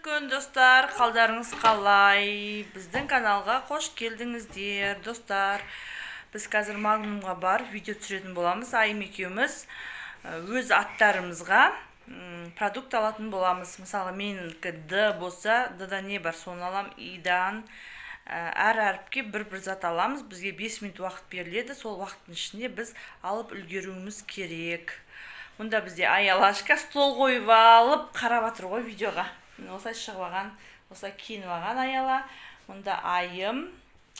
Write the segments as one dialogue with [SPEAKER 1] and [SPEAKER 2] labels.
[SPEAKER 1] Күн достар, қалдарыңыз қалай? Біздің каналға қош келдіңіздер достар. Біз қазір Магнумға барып видео түсіретін боламыз. Айым екеуміз өз аттарымызға продукт алатын боламыз. Мысалы менікі Д болса, Д-да не бар, соны алам. И-дан әр әріпке бір зат аламыз. Бізге 5 минут уақыт беріледі. Сол уақыттың ішінде біз алып үлгеруіміз керек. Мұнда бізде аялашка стол қойып алып қарап жатыр ғой видеоға. Осылай шығып алған, осылай киініп алған аяла. Мұнда айым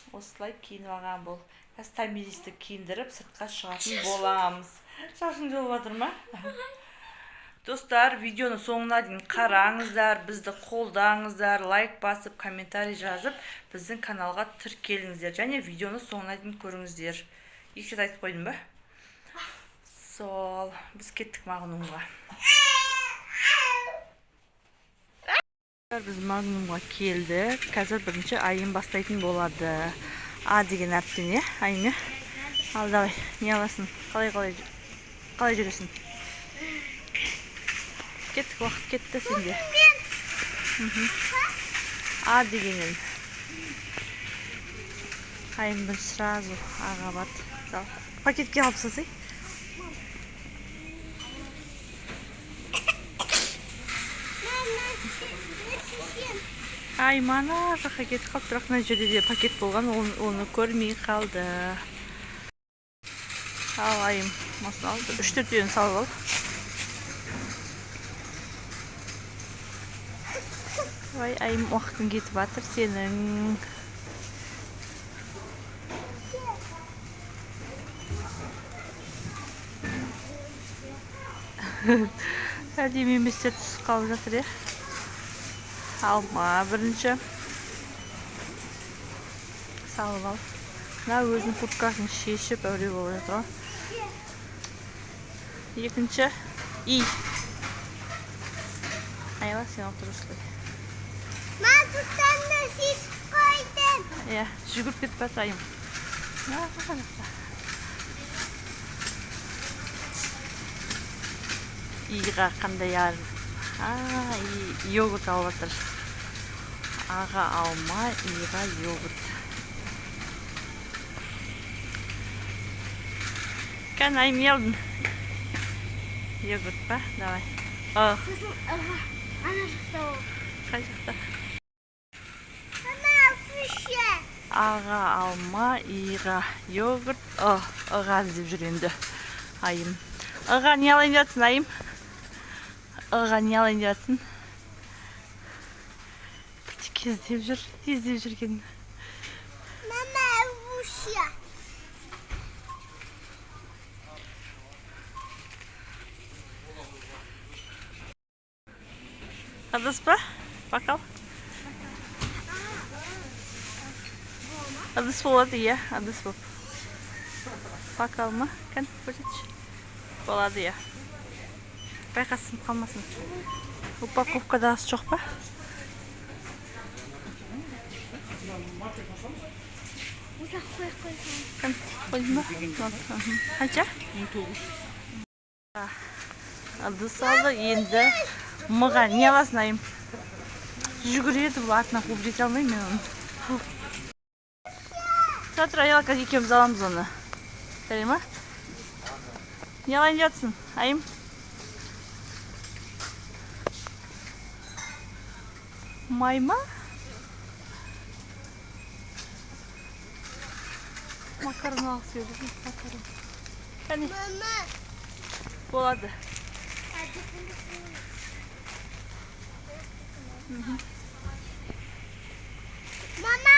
[SPEAKER 1] осылай киініп алған бұл. Қазір томиристі киіндіріп сыртқа шығатын боламыз. Шашың жолып жатыр ма? Достар, видеоны соңына дейін қараңыздар, бізді қолдаңыздар, лайк басып, комментарий жазып, біздің каналға тіркеліңіздер. Және видеоны соңына дейін көріңіздер. Екі рет айтып қойдым ба? Сол, біз кеттік Магнумға. Біз Магнумға келдік. Қазір бірінші айым бастайтын болады. А деген әріптен, е? Айым, е? Ал, давай, не аласың? Қалай жүресің? Кеттік, уақыт кетті сенде. А дегенен. Айым бір сразу аға барды. Пакетке алып сасай. Ай, мана жаққа кетіп қалып, бірақ мына жерде де пакет болған, оны көрмей қалды. Ал, айым, масын алды. 3-4 салып ал. Ай, айым, уақытың кетіп батыр сенің. Әдемі еместер түсіп қалып жатыр, е? Алма бірінші салып ал. Мына өзінің курткасын шешіп әуре болып жатыр. Екінші И. Айла, сен отыр осылай.
[SPEAKER 2] Мазуттан да шешіп қойдым.
[SPEAKER 1] Жүгіріп кетіп бәс айым. Иға қандай ар. Йогурт алып жатыр. Аға алма, иға йогурт. Кән айым елдің. Йогурт па? Давай.
[SPEAKER 2] Сосын ана жақта ол.
[SPEAKER 1] Қай жақта?
[SPEAKER 2] Ана күші.
[SPEAKER 1] Аға алма, иға йогурт. Аға іздеп жүр енді. Айым. Аға не алайын жатсын айым? Аға не алайын жатсын? Іздеп жүрген.
[SPEAKER 2] Мама уши.
[SPEAKER 1] Адыс па? Бақал? Адыс болады, е? Адыс боп. Бақал ма? Кән, көрсетші. Болады, е? Байқасын қалмасын. Упаковкада ас жоқ па?
[SPEAKER 2] Ұзақ қойсам.
[SPEAKER 1] Кән, қойдың ба? Қанша?
[SPEAKER 3] 19.
[SPEAKER 1] Адыс алды, енді мұға не аласын айым? Жүгіреді бұл артына қуып жете алмайым мен оны. Жатыр, аяла қазір екеуміз аламыз оны. Сәлей ма? Не алайын жатсын, айым? Май ма? Макарон алғысы еді, макарон. Кәне?
[SPEAKER 2] Мама.
[SPEAKER 1] Болады.
[SPEAKER 2] Мама.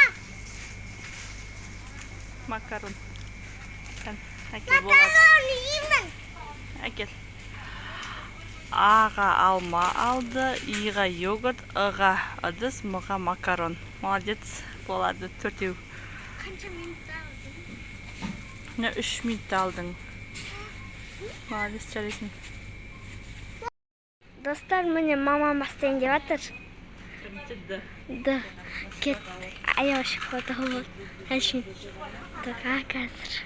[SPEAKER 1] Макарон. Кән, әкел болады.
[SPEAKER 2] Макарон деймін.
[SPEAKER 1] Әкел. Аға алма алды, иға йогурт, ыға ыдыс, мұға макарон. Молодец, болады, 4-еу.
[SPEAKER 2] Қанша минут алдың?
[SPEAKER 1] 3 минут алдың. Молодец, жарайсың.
[SPEAKER 2] Достар, міне мамам бастайын деп жатыр. Да, кет. Аяу шықпады ғой. Әшін. Тұға қазір.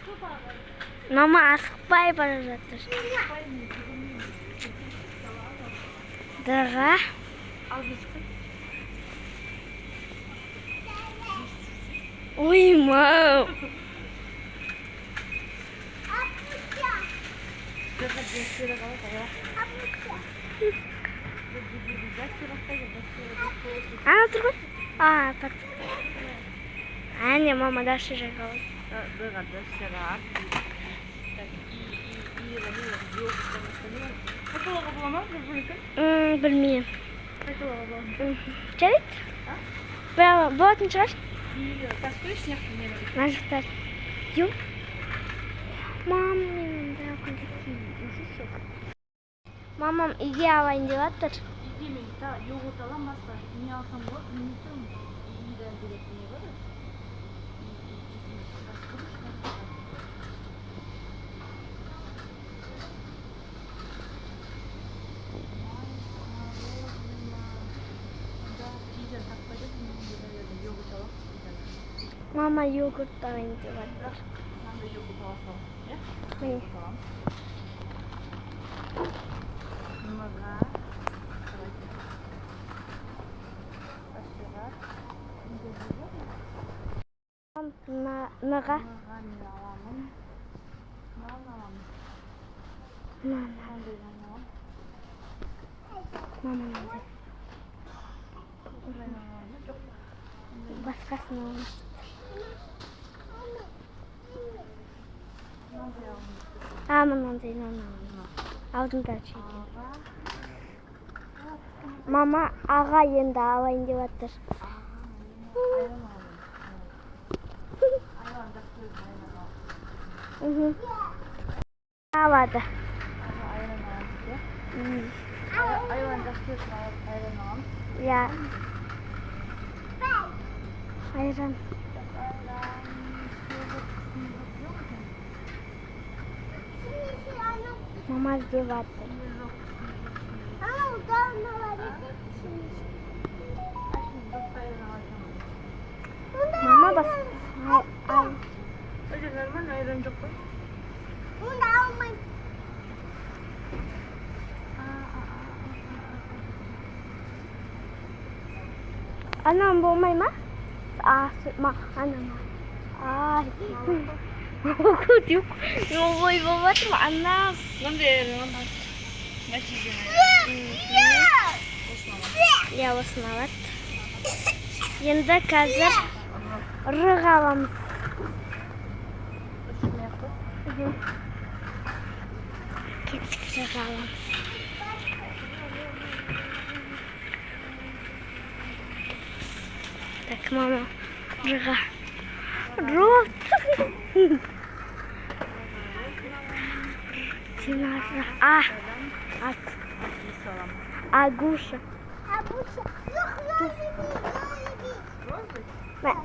[SPEAKER 2] Мама асықпай бара жатыр. Дыға. Oyma. Aa dur koy. Aa bak. Anne mama da şişe kaldı. Bilmiyorum. Çevit. Ben bu atın çıkar. Najıklar. Yok. Mamam iyi havayın diyorlar. Mama yoğurt da diyorlar. Ne? Naga. Mama nerede? Başkasına olmuş. Aman değil ona. Aldım gerçeği. Mama ağa yende havayın diyorlar. Havada. Ya. Ayran. Mama diyorlar. Mama bas. Ay. Anam boğmayı mı? Ma anam. Ay. Aku diyor. Boy baba tuh anas. Ya wasnavat. Енді қазір рыг аламыз. Кеттік рыг аламыз. Так, мама, рыға. Рот. Динара. Агуша.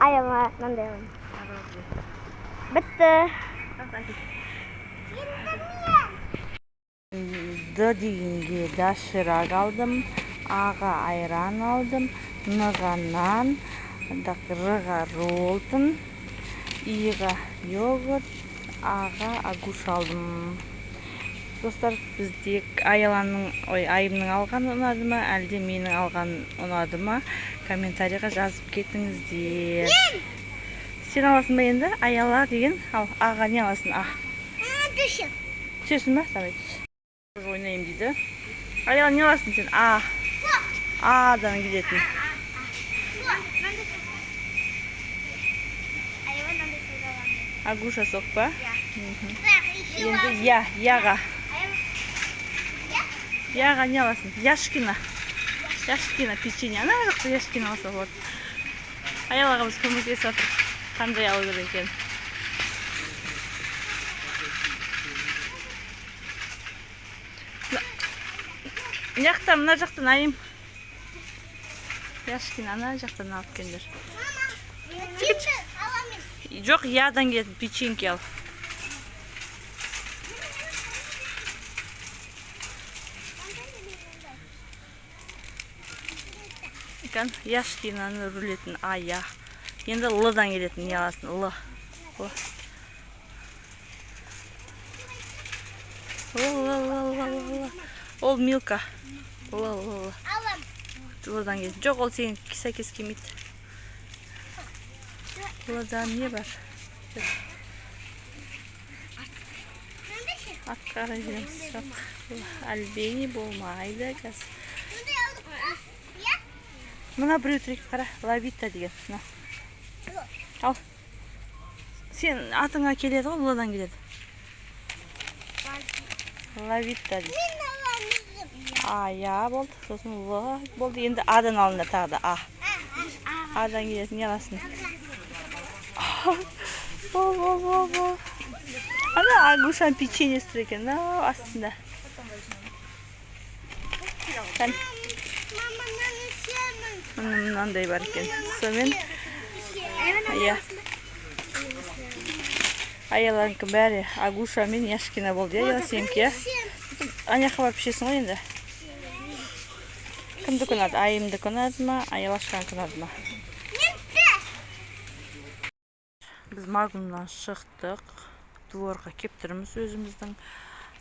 [SPEAKER 2] Ayo nanti. Betul.
[SPEAKER 1] Dödüğünge daşırak aldım. Ağa ayran aldım. Nıganan. Rıga roltun. İyiga yoğurt. Ağa aguş aldım. Dostlar, бізде айымның алған ұнады ма, әлде менің алған ұнады ма, комментарийға жазып кетіңіздер. Сен аласың ба енді? Аяла деген, ал аға не аласың? Түсесің ба? Давай түс. Ойнайым дейді. Аяла не аласың сен? Адан келетін. Агуша sok па? Енді яға. Яға не аласың? Яшкина. Яшкина печенье. Ана жақта яшкина алса болады. Аялағымыз көмектесіп қандай алу керек екен. Мына жақтан айым. Яшкина ана жақтан алып келдер. Жоқ, ядан келетін печеньки ал. Яшкинаны рулетін ая. Енді лыдан келетін не аласың? Лы. Ол милка. Лыдан келетін. Жоқ, ол сен сәйкес келмейді. Burada niye var? Ат қараймыз. Әлбейне болмайды. Мына біреу тұрек қара. Лавита деген. Ал. Сен атыңа келеді ғой, Луладан келеді. Лавита дейді. Я болды. Сосын Лу болды. Енді Адан алында тағы да. Адан келеді. Не аласың? Бол. Ана Агушан печенье тұр екен, астында. Мынандай бар екен. Сонымен аяларыңкі бәрі Агуша мен Яшкина болды, Ясенке. Аняққа барып ішесің ғой енді. Кімді күнады? Айымды күнады ма, Аялашқан күнады ма? Біз Магнумнан шықтық. Дворға кеп тұрмыз, өзіміздің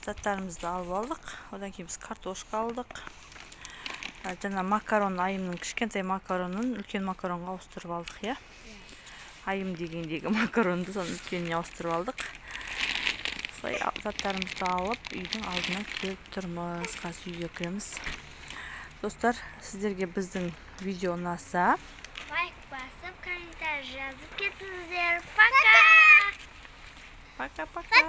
[SPEAKER 1] заттарымызды алып алдық. Одан кейін біз картошка алдық. Жаңа макарон, айымның кішкентай макаронын үлкен макаронға ауыстырып алдық, я? Айым дегендегі макаронды соны үлкеніне ауыстырып алдық. Солай заттарымызды алып, үйдің алдына келіп тұрмыз. Қазір үйге кіреміз. Достар, сіздерге біздің видео ұнаса,
[SPEAKER 2] лайк басып, комментарий жазып кетіңіздер. Пока!
[SPEAKER 1] Пока-пока!